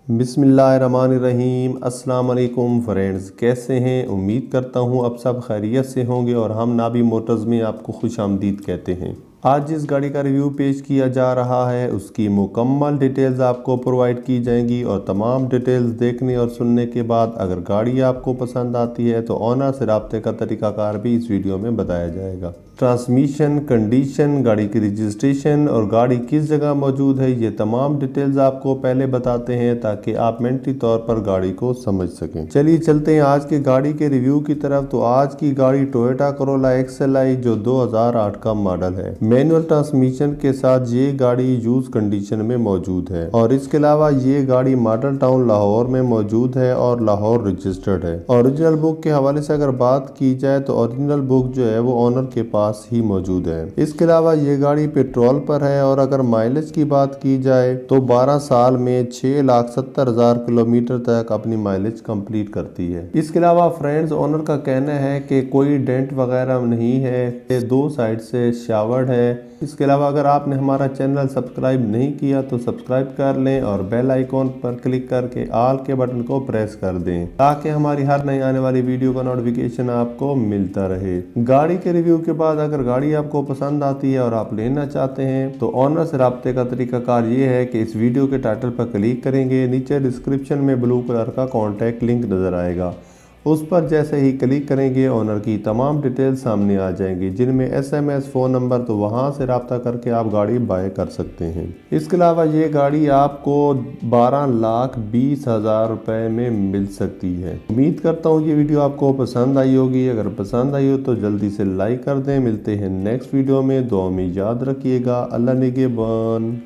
बिस्मिल्लाहिर्रहमानिर्रहीम। अस्सलाम वालेकुम फ्रेंड्स, कैसे हैं? उम्मीद करता हूं अब सब खैरियत से होंगे और हम नाबी मोटर्स में आपको खुश आमदीद कहते हैं। आज जिस गाड़ी का रिव्यू पेश किया जा रहा है उसकी मुकम्मल डिटेल्स आपको प्रोवाइड की जाएंगी और तमाम डिटेल्स देखने और सुनने के बाद अगर गाड़ी आपको पसंद आती है तो ऑनर से रब्ते का तरीकाकार भी इस वीडियो में बताया जाएगा। ट्रांसमिशन, कंडीशन, गाड़ी की रजिस्ट्रेशन और गाड़ी किस जगह मौजूद है, ये तमाम डिटेल्स आपको पहले बताते हैं ताकि आप मेंटली तौर पर गाड़ी को समझ सकें। चलिए चलते हैं आज की गाड़ी के रिव्यू की तरफ। तो आज की गाड़ी टोयोटा कोरोला XLI जो 2008 का मॉडल है, मैनुअल ट्रांसमिशन के साथ ये गाड़ी यूज कंडीशन में मौजूद है और इसके अलावा ये गाड़ी मॉडल टाउन लाहौर में मौजूद है और लाहौर रजिस्टर्ड है। ओरिजिनल बुक के हवाले से अगर बात की जाए तो ओरिजिनल बुक जो है वो ऑनर के पास ही मौजूद है। इसके अलावा ये गाड़ी पेट्रोल पर है और अगर माइलेज की बात की जाए तो 12 साल में 6,70,000 किलोमीटर तक अपनी माइलेज कंप्लीट करती है। इसके अलावा फ्रेंड्स, ऑनर का कहना है कि कोई डेंट वगैरह नहीं है, ये दो साइड से शावर्ड है। इसके अलावा अगर आपने हमारा चैनल सब्सक्राइब नहीं किया तो सब्सक्राइब कर लें और बेल आइकॉन पर क्लिक करके ऑल के बटन को प्रेस कर दें ताकि हमारी हर नई आने वाली वीडियो का नोटिफिकेशन आपको मिलता रहे। गाड़ी के रिव्यू के बाद अगर गाड़ी आपको पसंद आती है और आप लेना चाहते हैं तो ऑनर से रब्ते का तरीकाकार ये है कि इस वीडियो के टाइटल पर क्लिक करेंगे, नीचे डिस्क्रिप्शन में ब्लू कलर का कॉन्टैक्ट लिंक नज़र आएगा, उस पर जैसे ही क्लिक करेंगे ऑनर की तमाम डिटेल्स सामने आ जाएंगी जिनमें SMS, फ़ोन नंबर, तो वहां से रब्ता करके आप गाड़ी बाय कर सकते हैं। इसके अलावा ये गाड़ी आपको 12,20,000 रुपए में मिल सकती है। उम्मीद करता हूँ ये वीडियो आपको पसंद आई होगी। अगर पसंद आई हो तो जल्दी से लाइक कर दें। मिलते हैं नेक्स्ट वीडियो में, दुआ में याद रखिएगा। अल्लाह निगहबान।